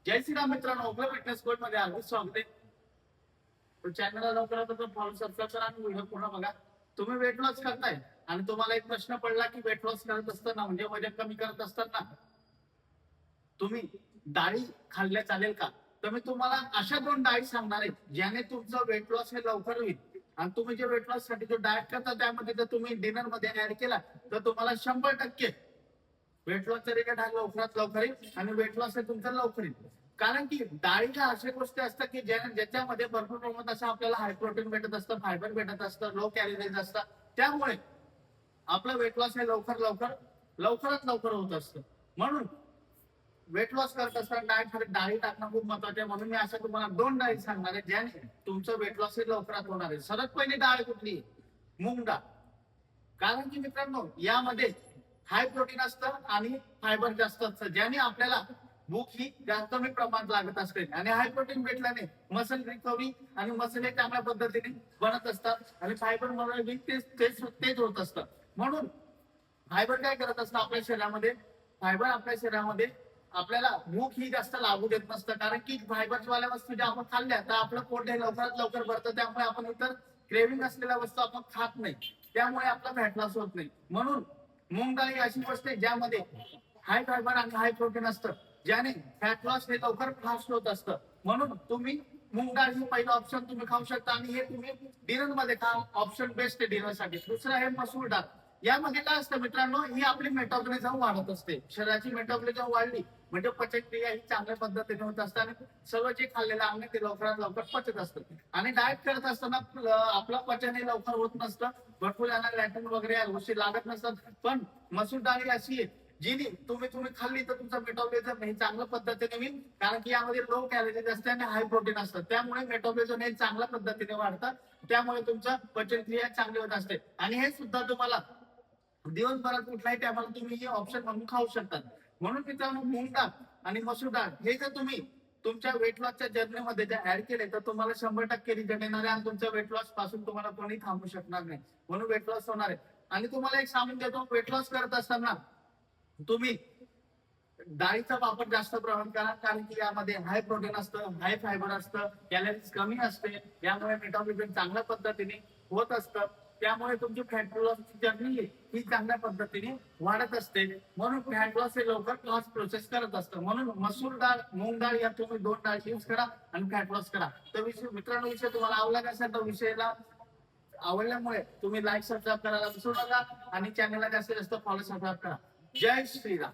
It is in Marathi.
जय श्रीराम मित्रांनो, ओपन फिटनेस कोच मध्ये हार्दिक स्वागत आहे. तो चॅनलला लवकरात फॉलो सबस्क्राईब करा आणि व्हिडिओ पूर्ण बघा. तुम्ही वेट लॉस करताय आणि तुम्हाला एक प्रश्न पडला की वेट लॉस करत असताना म्हणजे वजन कमी करत असताना तुम्ही डाळी खाल्ल्या चालेल का? तर मी तुम्हाला अशा 2 डाळी सांगणार आहे ज्याने तुमचं वेट लॉस हे लवकर होईल. आणि तुम्ही जे वेट लॉस साठी जो डाएट करता त्यामध्ये जर तुम्ही डिनर मध्ये ऍड केला तर तुम्हाला 100% वेट लॉसचा रिझल्ट हा लवकरात लवकर येईल आणि वेट लॉस हे तुमचं लवकर येईल. कारण की डाळीच्या अशा गोष्टी असतात की ज्याच्यामध्ये भरपूर प्रमाणात असं आपल्याला हाय प्रोटीन भेटत असतं, फायबर भेटत असतं, लो कॅलरीज असतात. त्यामुळे आपलं वेट लॉस हे लवकरात लवकर होत असतं. म्हणून वेट लॉस करत असताना डाएट डाळी टाकणं खूप महत्वाचं आहे. म्हणून मी अशा तुम्हाला 2 डाळी सांगणार आहे ज्याने तुमचं वेट लॉस हे लवकरात होणार आहे. सर्वात पहिली डाळ कुठली? मूग डाळ. कारण की मित्रांनो यामध्ये हाय प्रोटीन असतं आणि फायबर जास्त असतं, ज्याने आपल्याला भूक ही जास्त कमी प्रमाणात लागत असते. आणि हाय प्रोटीन भेटल्याने मसल रिकव्हरी आणि मसल हे चांगल्या पद्धतीने बनत असतात आणि फायबर म्हणून तेच होत असतं. म्हणून फायबर काय करत असतं आपल्या शरीरामध्ये? फायबर आपल्या शरीरामध्ये आपल्याला भूक ही जास्त लागू देत नसतं. कारण की फायबर वाल्या वस्तू ज्या आपण खाल्ल्या तर आपलं पोट हे लवकरात लवकर भरतं. त्यामुळे आपण इतर क्रेविंग असलेल्या वस्तू आपण खात नाही. त्यामुळे आपला फॅट लॉस होत नाही. म्हणून मूग डाळ ही अशी गोष्ट आहे ज्यामध्ये हाय फायबर आणि हाय प्रोटीन असतं, ज्याने फॅट लॉस हे लवकर फास्ट होत असतं. म्हणून तुम्ही मूग डाळ ही पहिलं ऑप्शन तुम्ही खाऊ शकता आणि हे तुम्ही डिनर मध्ये खा. ऑप्शन बेस्ट आहे डिनर साठी. दुसरं आहे मसूर डाळ. यामध्ये काय असतं मित्रांनो, ही आपली मेटाबॉलिझम वाढत असते. शरीराची मेटाबॉलिझम वाढली म्हणजे पचनक्रिया ही चांगल्या पद्धतीने होत असते आणि सर्व जे खाल्लेलं अन्न ते लवकरात लवकर पचत असतं. आणि डाएट करत असताना आपलं पचन हे लवकर होत नसतं. भरपूर यांना लॅटिन वगैरे या गोष्टी लागत नसतात. पण मसूर डाळ ही अशी आहे जी तुम्ही खाल्ली तर तुमचं मेटाबॉलिझम हे चांगल्या पद्धतीने होईल. कारण की यामध्ये लो कॅलरीज असते आणि हाय प्रोटीन असतं. त्यामुळे मेटाबॉलिझम हे चांगल्या पद्धतीने वाढतं. त्यामुळे तुमचं पचनक्रिया चांगली होत असते. आणि हे सुद्धा तुम्हाला दिवसभरात कुठल्याही टायमाला तुम्ही हे ऑप्शन म्हणून खाऊ शकतात. म्हणून मित्रांनो मूग डाळ आणि मसूर डाळ हे जर तुम्ही तुमच्या वेट लॉसच्या जर्नीमध्ये जर ऍड केले तर तुम्हाला 100% रिझल्ट येणार आहे आणि तुमच्या वेट लॉस पासून तुम्हाला कोणी थांबू शकणार नाही. म्हणून वेट लॉस होणार आहे. आणि तुम्हाला एक सांगून देतो, वेट लॉस करत असताना तुम्ही डाळीचा वापर जास्त प्रमाणात करा. कारण की यामध्ये हाय प्रोटीन असतं, हाय फायबर असतं, कॅलरीज कमी असते. यामुळे मेटाबॉलिझम चांगल्या पद्धतीने होत असतं. त्यामुळे तुमची फॅट लॉसची जर्नी ही चांगल्या पद्धतीने वाढत असते. म्हणून फॅट लॉस हे लवकर लॉस प्रोसेस करत असतं. म्हणून मसूर डाळ, मूग डाळ या तुम्ही 2 डाळ यूज करा आणि फॅट लॉस करा. तर मित्रांनो विषय तुम्हाला आवडला असेल तर विषयाला आवडल्यामुळे तुम्ही लाईक सबस्क्राईब करायला विसरू नका आणि चॅनलला जास्तीत जास्त फॉलो सबस्क्राईब करा. जय श्रीराम.